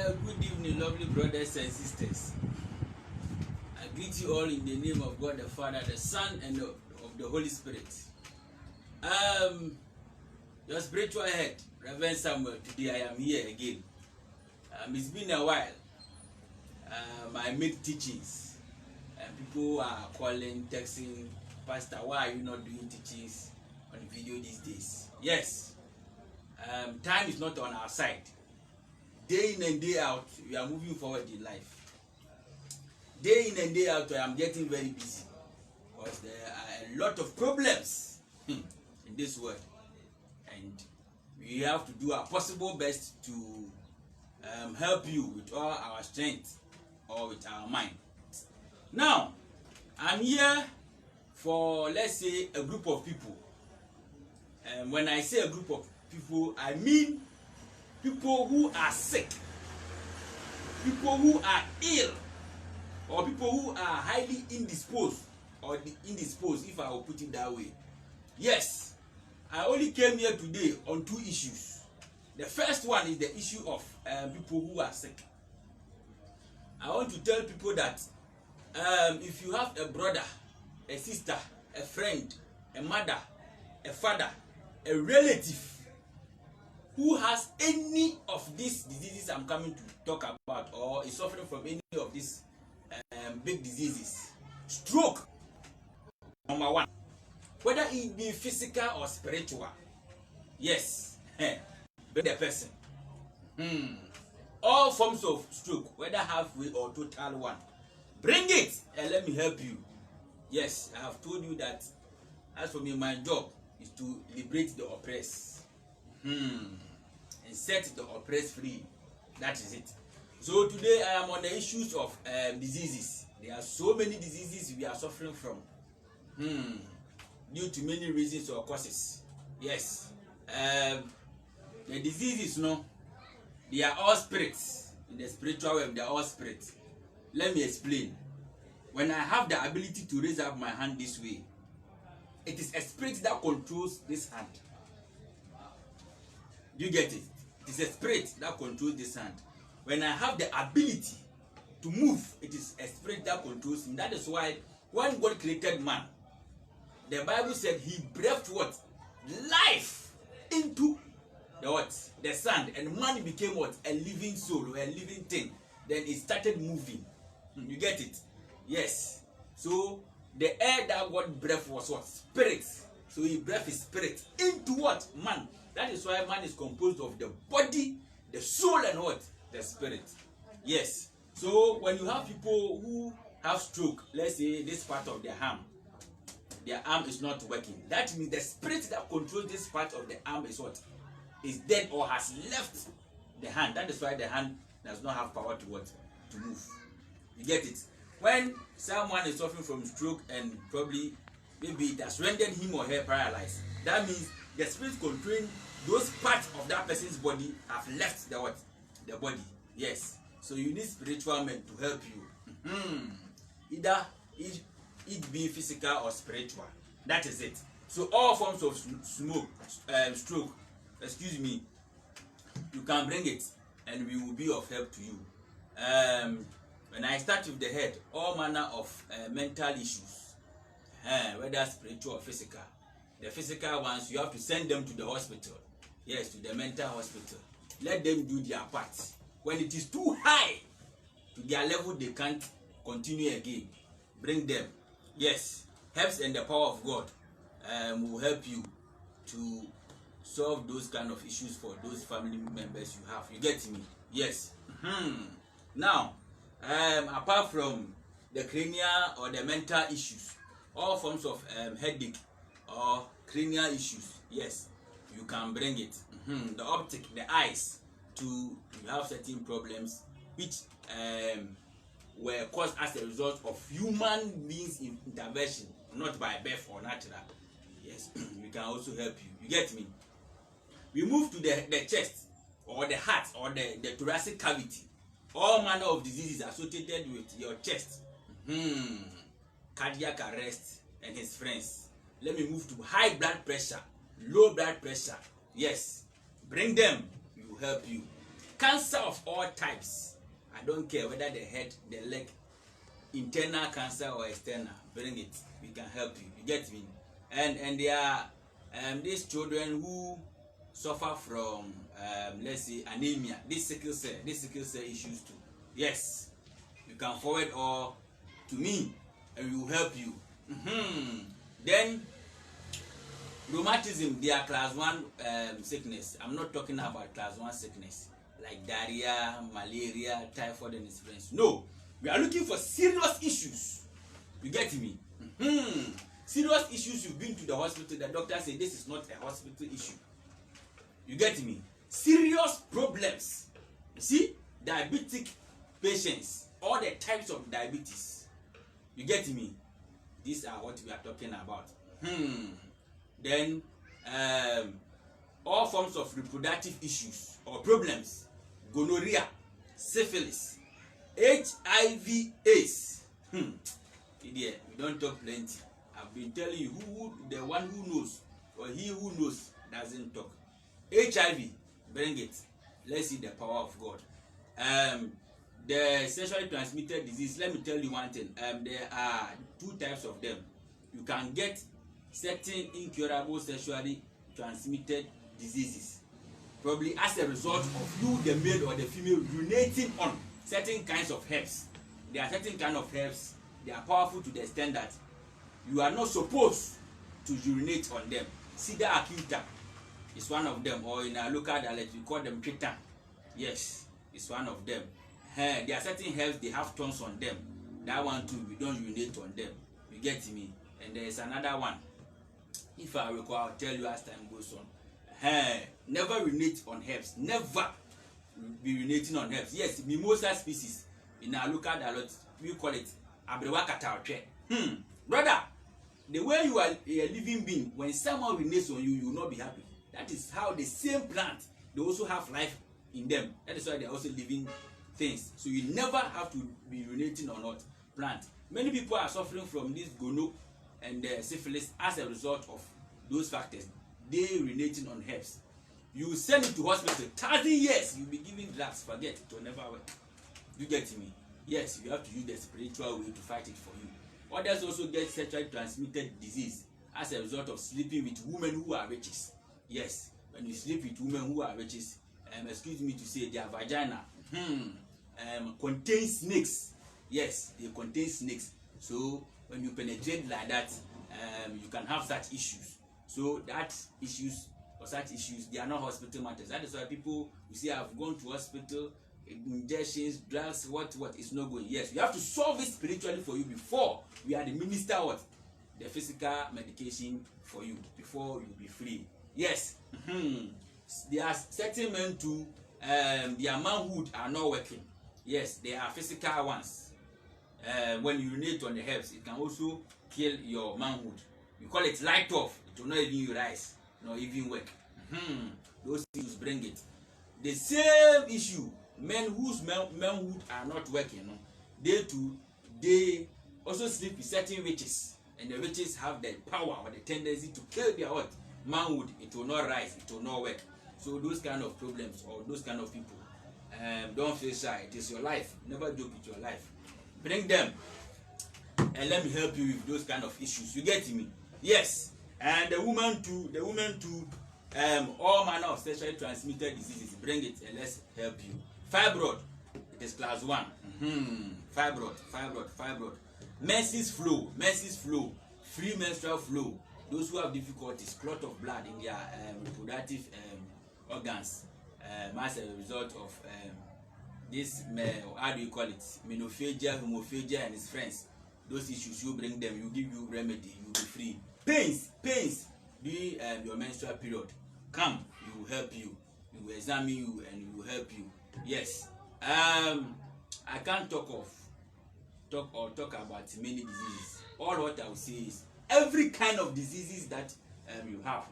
Good evening, lovely brothers and sisters. I greet you all in the name of God the Father, the Son, and of the Holy Spirit. Your spiritual head, Reverend Samuel. Today I am here again. It's been a while. I make teachings, and people are calling, texting, Pastor, why are you not doing teachings on video these days? Yes, time is not on our side. Day in and day out, we are moving forward in life. Day in and day out, I am getting very busy because there are a lot of problems in this world, and we have to do our possible best to help you with all our strength or with our mind. Now, I'm here for, let's say, a group of people. And when I say a group of people, I mean people who are sick, people who are ill, or people who are highly indisposed, or indisposed, if I will put it that way. Yes, I only came here today on two issues. The first one is the issue of people who are sick. I want to tell people that if you have a brother, a sister, a friend, a mother, a father, a relative who has any of these diseases I'm coming to talk about, or is suffering from any of these big diseases, stroke, number one, whether it be physical or spiritual, yes, bring the person. All forms of stroke, whether halfway or total one, bring it and let me help you. Yes, I have told you that as for me, my job is to liberate the oppressed. And set the oppressed free. That is it. So today I am on the issues of diseases. There are so many diseases we are suffering from due to many reasons or causes. Yes. The diseases, they are all spirits. In the spiritual realm, they are all spirits. Let me explain. When I have the ability to raise up my hand this way, it is a spirit that controls this hand. You get it? It is a spirit that controls this hand. When I have the ability to move, it is a spirit that controls him. That is why when God created man, the Bible said he breathed what? Life into the what? The sand. And man became what? A living soul or a living thing. Then it started moving. You get it? Yes. So the air that God breathed was what? Spirit. So he breathed his spirit into what? Man. That is why man is composed of the body, the soul, and what? The spirit. Yes. So when you have people who have stroke, let's say this part of their arm is not working. That means the spirit that controls this part of the arm is what? Is dead or has left the hand. That is why the hand does not have power to what? To move. You get it? When someone is suffering from stroke and probably maybe it has rendered him or her paralyzed, that means the spirit controlling those parts of that person's body have left the what? The body. Yes. So you need spiritual men to help you. Either it be physical or spiritual. That is it. So all forms of stroke, excuse me, you can bring it and we will be of help to you. When I start with the head, all manner of mental issues, whether spiritual or physical. The physical ones, you have to send them to the hospital. Yes, to the mental hospital. Let them do their part. When it is too high to their level, they can't continue again. Bring them. Yes, helps and the power of God will help you to solve those kind of issues for those family members you have. You get me? Yes. Now, apart from the cranial or the mental issues, all forms of headache or cranial issues, yes, you can bring it. The optic, the eyes, you have certain problems which were caused as a result of human beings intervention, not by birth or natural. Yes, we can also help you. You get me? We move to the chest or the heart or the thoracic cavity. All manner of diseases associated with your chest. Cardiac arrest and his friends. Let me move to high blood pressure, low blood pressure. Yes, bring them, we will help you. Cancer of all types. I don't care whether the head, the leg, internal cancer or external. Bring it. We can help you. You get me? And there are these children who suffer from let's say anemia, this sickle cell issues too. Yes, you can forward all to me and we will help you. Then rheumatism, they are class 1 sickness. I'm not talking about class 1 sickness like diarrhea, malaria, typhoid and influenza. No, we are looking for serious issues. You get me? Serious issues. You've been to the hospital, the doctor said this is not a hospital issue. You get me? Serious problems. You see, diabetic patients, all the types of diabetes. You get me? These are what we are talking about. Then all forms of reproductive issues or problems, gonorrhea, syphilis, HIV/AIDS. Idiot, we don't talk plenty. I've been telling you, the one who knows or he who knows doesn't talk. HIV, bring it. Let's see the power of God. The sexually transmitted disease, let me tell you one thing. There are 2 types of them. You can get certain incurable sexually transmitted diseases, probably as a result of you, the male or the female, urinating on certain kinds of herbs. There are certain kind of herbs, they are powerful to the extent that you are not supposed to urinate on them. Cedar acuta is one of them, or in our local dialect we call them pitan. Yes, it's one of them. There are certain herbs, they have thorns on them. That one too, we don't urinate on them. You get me? And there is another one. If I recall, I'll tell you as time goes on. Never urinate on herbs. Never be urinating on herbs. Yes, mimosa species. In our local dialect, we call it abrewa kataoche. Brother, the way you are a living being, when someone urinates on you, you will not be happy. That is how the same plant, they also have life in them. That is why they are also living things. So you never have to be urinating on what plant. Many people are suffering from this gono and syphilis as a result of those factors. They urinating on herbs. You send it to hospital, 30 years, you'll be giving drugs, forget it will never work. You get me? Yes, you have to use the spiritual way to fight it for you. Others also get sexually transmitted disease as a result of sleeping with women who are witches. Yes, when you sleep with women who are witches, excuse me to say, their vagina contains snakes. Yes, they contain snakes. So when you penetrate like that, you can have such issues. So that issues or such issues, they are not hospital matters. That is why people, you see, have gone to hospital, injections, drugs, what is not going. Yes, we have to solve it spiritually for you before we are the minister what the physical medication for you, before you be free. Yes. There are certain men too, their manhood are not working. Yes, they are physical ones. When you urinate on the herbs, it can also kill your manhood. You call it light off, it will not even rise, not even work. Those issues bring it. The same issue, men whose manhood are not working, they too, they also sleep with certain witches, and the witches have the power or the tendency to kill their what? Manhood. It will not rise, it will not work. So those kind of problems or those kind of people, don't feel shy. It is your life. Never joke with your life. Bring them and let me help you with those kind of issues. You get me? Yes. And the woman too, all manner of sexually transmitted diseases. Bring it and let's help you. Fibroid, it is class 1. Fibroid. Menses flow, free menstrual flow. Those who have difficulties, clot of blood in their reproductive organs as a result of this, how do you call it, menophagia, homophagia and its friends. Those issues, you bring them, you give you remedy, you will be free. Pains during your menstrual period, come, we will help you, we will examine you and we will help you. Yes. I can't talk about many diseases. All what I will say is every kind of diseases that you have.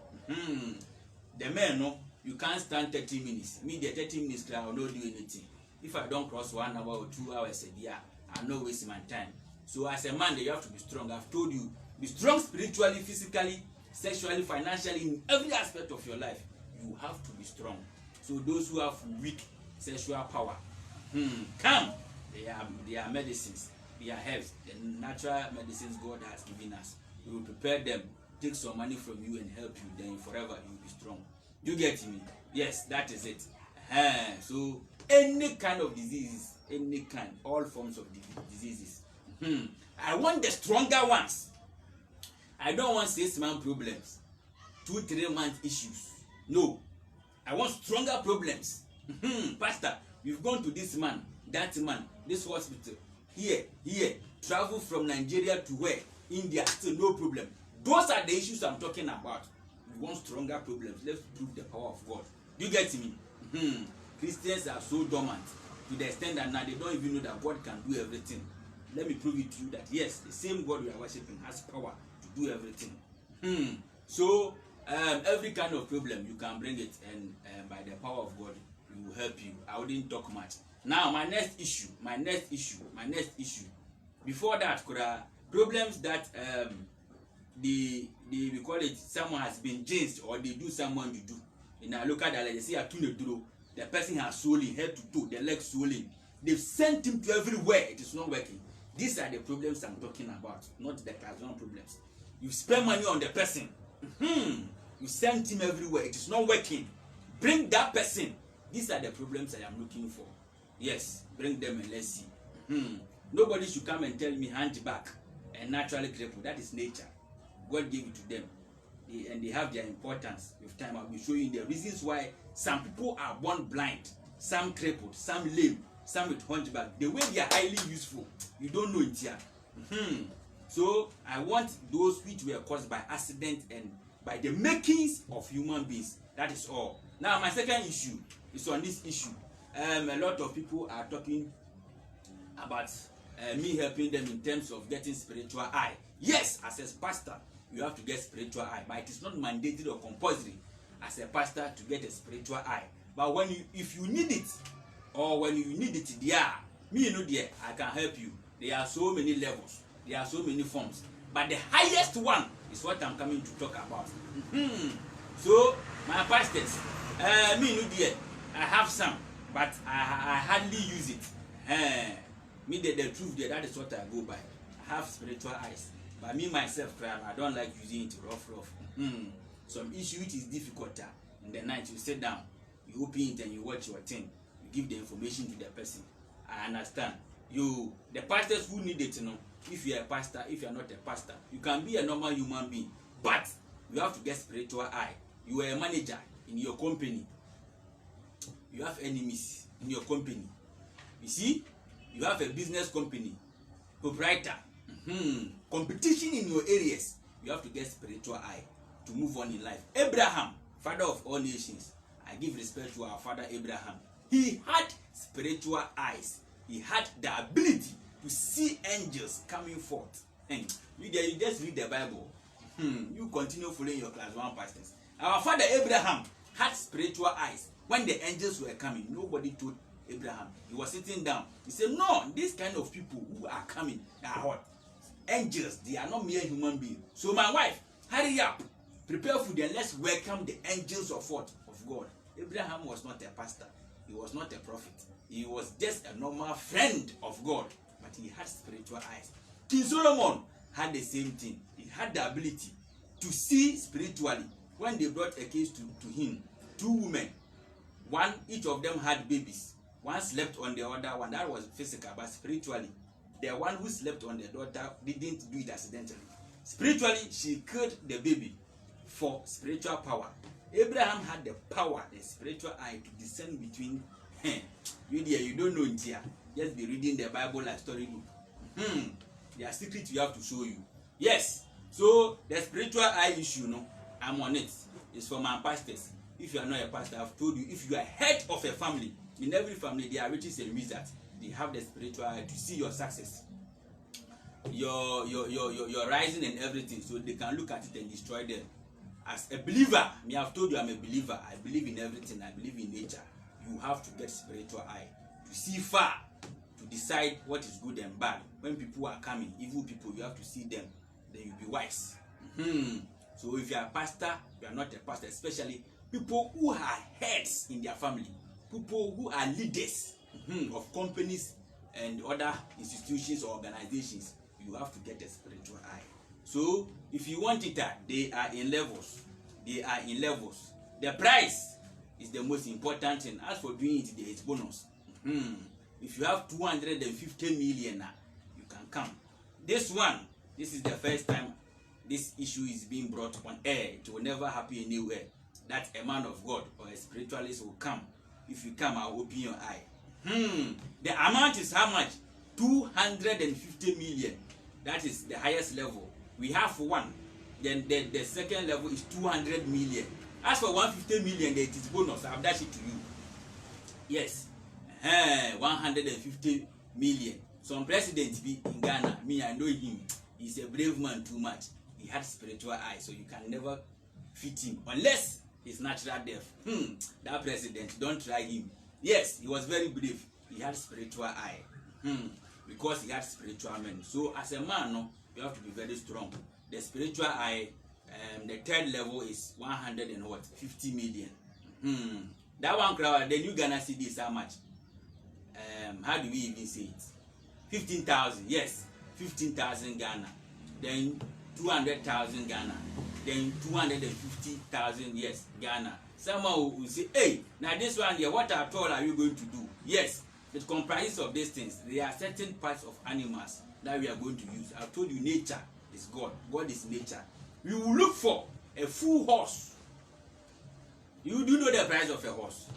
The men, no, you can't stand 30 minutes. Me, the 30 minutes, I will not do anything. If I don't cross 1 hour or 2 hours a day, I'm not wasting my time. So as a man, you have to be strong. I've told you, be strong spiritually, physically, sexually, financially, in every aspect of your life. You have to be strong. So those who have weak sexual power. Come. They are medicines. They are herbs. The natural medicines God has given us. We will prepare them, take some money from you and help you. Then forever you will be strong. You get me? Yes, that is it. So any kind of diseases, any kind, all forms of diseases. I want the stronger ones. I don't want 6-month problems, 2-3 month issues. No, I want stronger problems. Pastor, you've gone to this man, that man, this hospital, here, travel from Nigeria to where? India, still no problem. Those are the issues I'm talking about. We want stronger problems. Let's prove the power of God. Do you get me? Christians are so dormant to the extent that now they don't even know that God can do everything. Let me prove it to you that yes, the same God we are worshiping has power to do everything. So every kind of problem you can bring it, and by the power of God, He will help you. I wouldn't talk much. Now my next issue. Before that, problems that we call it, someone has been jinxed or they do someone to do. In a local dialect, they say the person has swollen head to toe, the leg swollen. They've sent him to everywhere. It is not working. These are the problems I'm talking about, not the class 1 problems. You spend money on the person. You send him everywhere. It is not working. Bring that person. These are the problems I am looking for. Yes, bring them and let's see. Nobody should come and tell me hunchback and naturally crippled. That is nature. God gave it to them. And they have their importance. With time, I'll be showing the reasons why some people are born blind, some crippled, some lame, some with hunchback. The way they are highly useful, you don't know it here. So I want those which were caused by accident and by the makings of human beings. That is all. Now my second issue is on this issue. A lot of people are talking about me helping them in terms of getting spiritual eye. Yes, as a pastor, you have to get spiritual eye, but it is not mandated or compulsory as a pastor to get a spiritual eye. But if you need it, or when you need it, I can help you. There are so many levels, there are so many forms, but the highest one is what I'm coming to talk about. So my pastors, I have some, but I hardly use it. The truth there, that is what I go by. I have spiritual eyes, but me myself, I don't like using it rough. Some issue which is difficult. In the night you sit down, you open it and you watch your thing. You give the information to the person. I understand. The pastors who need it, if you are a pastor, if you are not a pastor, you can be a normal human being, but you have to get spiritual eye. You are a manager in your company. You have enemies in your company. You see, you have a business company, proprietor, competition in your areas. You have to get spiritual eye to move on in life. Abraham, father of all nations, I give respect to our father Abraham. He had spiritual eyes. He had the ability to see angels coming forth. And you just read the Bible. You continue following your class 1 pastors. Our father Abraham had spiritual eyes. When the angels were coming, nobody told Abraham. He was sitting down. He said, no, these kind of people who are coming are what? Angels. They are not mere human beings. So my wife, hurry up. Prepare food and let's welcome the angels of what? Of God. Abraham was not a pastor. He was not a prophet. He was just a normal friend of God. But he had spiritual eyes. King Solomon had the same thing. He had the ability to see spiritually. When they brought a case to him, 2 women, each of them had babies. One slept on the other one. That was physical, but spiritually, the one who slept on the daughter didn't do it accidentally. Spiritually, she killed the baby for spiritual power. Abraham had the power, the spiritual eye to discern between. You don't know it here. Just be reading the Bible like storybook. There are secrets you have to show you. Yes. So the spiritual eye issue, I'm on it. It's for my pastors. If you are not a pastor, I've told you, if you are head of a family, in every family there are witches and wizards. They have the spiritual eye to see your success, your rising and everything, so they can look at it and destroy them. As a believer, I've told you I'm a believer. I believe in everything. I believe in nature. You have to get spiritual eye to see far, to decide what is good and bad. When people are coming, evil people, you have to see them. Then you'll be wise. So if you are a pastor, you are not a pastor, especially people who are heads in their family, people who are leaders of companies and other institutions or organizations, you have to get a spiritual eye. So if you want it, they are in levels. They are in levels. The price is the most important thing. As for doing it, there is bonus. If you have 250 million, you can come. This is the first time this issue is being brought on air. It will never happen anywhere that a man of God or a spiritualist will come. If you come, I'll open your eye. The amount is how much? 250 million. That is the highest level. We have one. Then the second level is 200 million. As for 150 million, it is bonus. I've dashed it to you. Yes. 150 million. Some president be in Ghana. Me, I know him. He's a brave man too much. He had spiritual eye, so you can never fit him unless he's natural deaf. That president, don't try him. Yes, he was very brave. He had spiritual eye. Because he had spiritual men. So as a man, no, you have to be very strong. The spiritual eye, the third level is 150 million. That one crowd, the new Ghana cedi is how much? How do we even say it? 15,000. Yes, 15,000 Ghana. Then 200,000 Ghana. Then 250,000 yes Ghana. Someone will say, hey, now this one here, what at all are you going to do? Yes, it comprises of these things. There are certain parts of animals that we are going to use. I've told you, nature is God. God is nature. We will look for a full horse. You do know the price of a horse?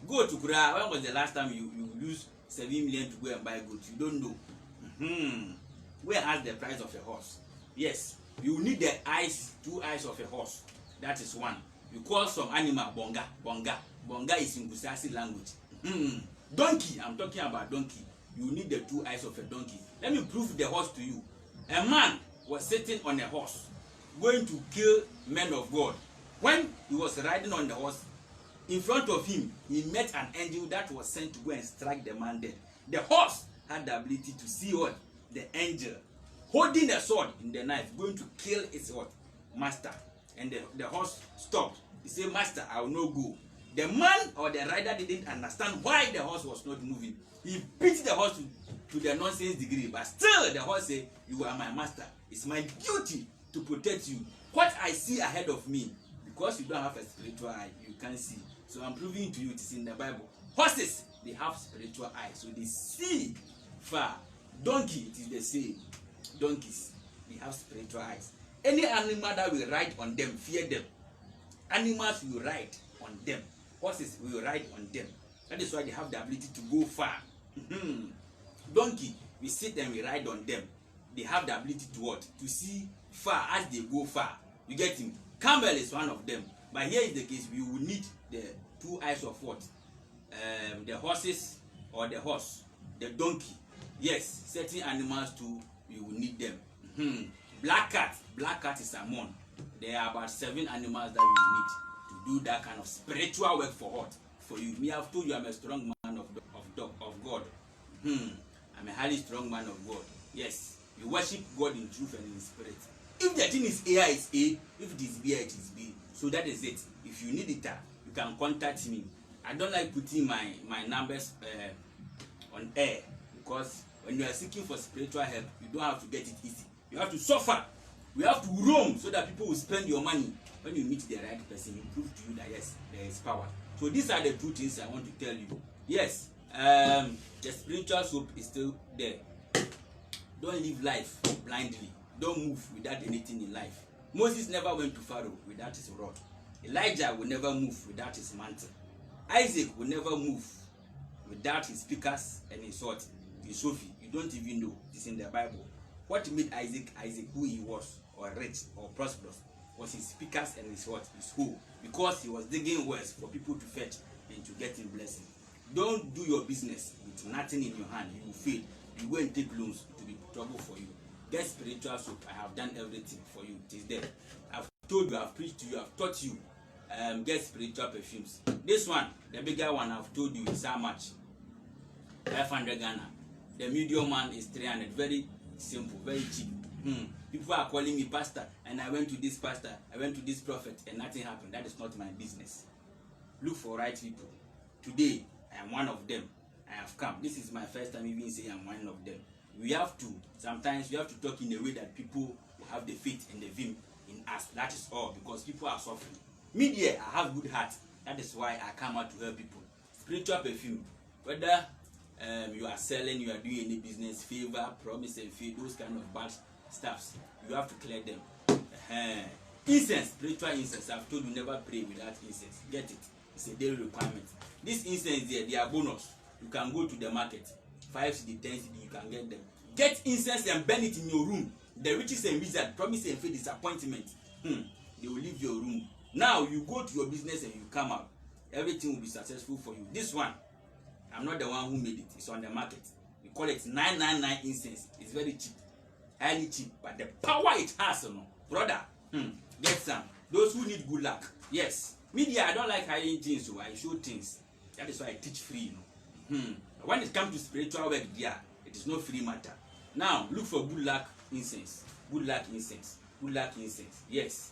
Go to Kura. When was the last time you used 7 million to go and buy goods? You don't know. Where has the price of a horse? Yes, you need the eyes, 2 eyes of a horse. That is one. You call some animal bonga. Bonga is in Kusasi language. Donkey, I'm talking about donkey. You need the 2 eyes of a donkey. Let me prove the horse to you. A man was sitting on a horse, going to kill men of God. When he was riding on the horse, in front of him, he met an angel that was sent to go and strike the man dead. The horse had the ability to see what? The angel holding a sword in the knife, going to kill its what? Master. And the horse stopped. He said, Master, I will not go. The man or the rider didn't understand why the horse was not moving. He beat the horse to the nonsense degree, but still the horse said, you are my master. It's my duty to protect you. What I see ahead of me, because you don't have a spiritual eye, you can't see. So I'm proving to you it is in the Bible. Horses, they have spiritual eyes, so they see far. Donkey, it is the same. Donkeys, they have spiritual eyes. Any animal that will ride on them, fear them. Animals will ride on them. Horses will ride on them. That is why they have the ability to go far. Donkey, we sit and we ride on them. They have the ability to what? To see far as they go far. You get him? Camel is one of them. But here is the case, we will need the 2 eyes of what? The horses or the horse, the donkey. Yes, certain animals too, we will need them. Black cat is among. There are about 7 animals that we need to do that kind of spiritual work for what? For you. Me, I've told you I'm a strong man of God. I'm a highly strong man of God. Yes, you worship God in truth and in spirit. If the thing is A, it's A. If it is B, it is B. So that is it. If you need it, you can contact me. I don't like putting my numbers on air, because when you are seeking for spiritual help, you don't have to get it easy. You have to suffer. We have to roam so that people will spend your money. When you meet the right person, he prove to you that yes, there is power. So these are the 2 things I want to tell you. Yes, the spiritual soap is still there. Don't live life blindly. Don't move without anything in life. Moses never went to Pharaoh without his rod. Elijah will never move without his mantle. Isaac will never move without his speakers and his sword, his trophy. You don't even know. It's in the Bible. What made Isaac who he was, or rich or prosperous, was his speakers and his what? His hoe. Because he was digging wells for people to fetch and to get in blessing. Don't do your business with nothing in your hand. You will fail. You go and take loans, it will be trouble for you. Get spiritual soap. I have done everything for you. It is there. I've told you, I've preached to you, I've taught you. Get spiritual perfumes. This one, the bigger one, I've told you is how much? 500 Ghana. The medium one is 300. Very simple, very cheap. People are calling me pastor, and I went to this pastor, I went to this prophet, and nothing happened. That is not my business. Look for right people. Today, I am one of them. I have come. This is my first time even saying I'm one of them. Sometimes we have to talk in a way that people will have the faith and the vim in us. That is all, because people are suffering. Media, I have good heart. That is why I come out to help people. Spiritual perfume, whether you are selling, you are doing any business, favor, promise and faith, those kind of bad stuffs, you have to clear them. Incense, spiritual incense, I've told you never pray without incense. Get it. It's a daily requirement. This incense there, they are bonus. You can go to the market, 5 cedi, 10 cedi, you can get them. Get incense and burn it in your room. The witches and wizards, promise and faith, disappointment, they will leave your room. Now you go to your business and you come out, everything will be successful for you. This one, I'm not the one who made it. It's on the market. We call it 999 incense. It's very cheap, highly cheap, but the power it has, brother, get some. Those who need good luck, yes. Media, I don't like hiding things, so I show things. That is why I teach free, When it comes to spiritual work, it is no free matter. Now look for good luck incense. Good luck incense. Good luck incense. Yes.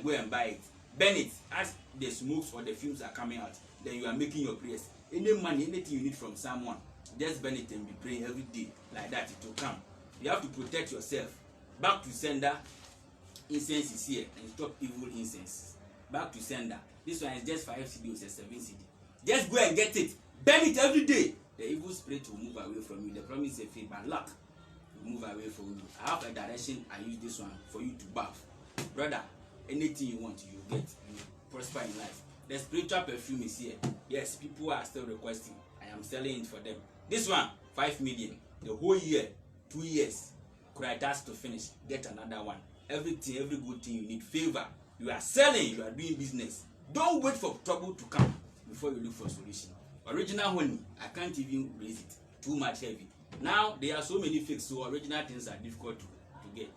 Go and buy it. Burn it as the smokes or the fumes are coming out. Then you are making your prayers. Any money, anything you need from someone, just burn it and be praying every day like that. It will come. You have to protect yourself. Back to sender. Incense is here, and stop evil incense. Back to sender. This one is just 5 cedi or 7 cedi. Just go and get it. Burn it every day. The evil spirit will move away from you. The promise is faith, but luck will move away from you. I have a direction. I use this one for you to bath. Brother, anything you want, you get. You prosper in life. The spiritual perfume is here. Yes, people are still requesting. I am selling it for them. This one, 5 million. The whole year, 2 years. Criteria to finish. Get another one. Everything, every good thing you need. Favor. You are selling. You are doing business. Don't wait for trouble to come before you look for solution. Original honey, I can't even raise it. Too much heavy. Now there are so many fakes, so original things are difficult to get.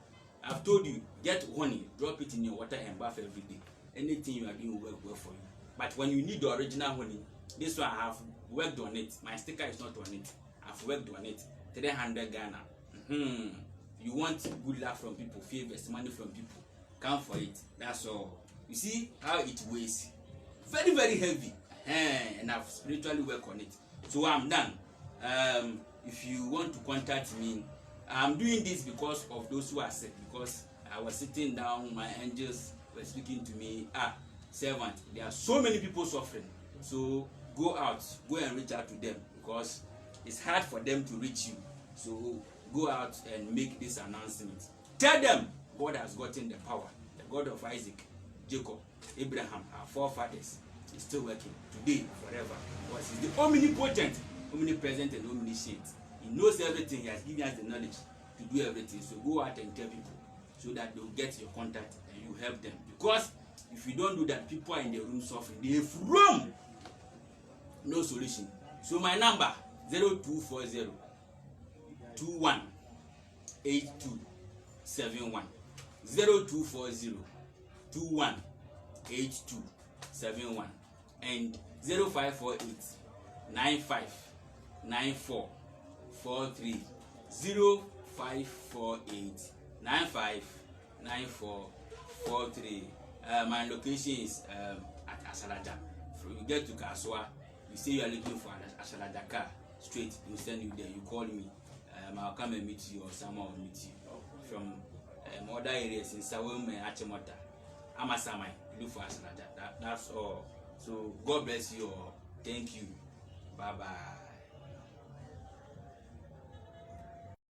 I've told you, get honey, drop it in your water and bath every day. Anything you are doing will work well for you. But when you need the original honey, this one I have worked on it. My sticker is not on it. I've worked on it. 300 Ghana. You want good luck from people, favors, money from people. Come for it. That's all. You see how it weighs. Very, very heavy. And I've spiritually worked on it. So I'm done. If you want to contact me, I'm doing this because of those who are sick. Because I was sitting down, my angels were speaking to me. Servant, there are so many people suffering. So go out, go and reach out to them, because it's hard for them to reach you. So go out and make this announcement. Tell them God has gotten the power. The God of Isaac, Jacob, Abraham, our forefathers, is still working today, forever. Because he's the omnipotent, omnipresent, and omniscient. He knows everything. He has given us the knowledge to do everything. So go out and tell people so that they'll get your contact and you help them. Because if you don't do that, people are in the room suffering. They have room. No solution. So my number 0240 21 8271. 0240 21 8271 and 0548 95 94 43. 0548 95 94 43. My location is at Asalaja. From you get to Kaswa, you say you are looking for Asalaja car straight, you send you there, you call me. I'll come and meet you, or someone will meet you. From other areas in Sawum and Achimota, Amasamai, you look for Asalaja. That's all. So God bless you all. Thank you. Bye bye.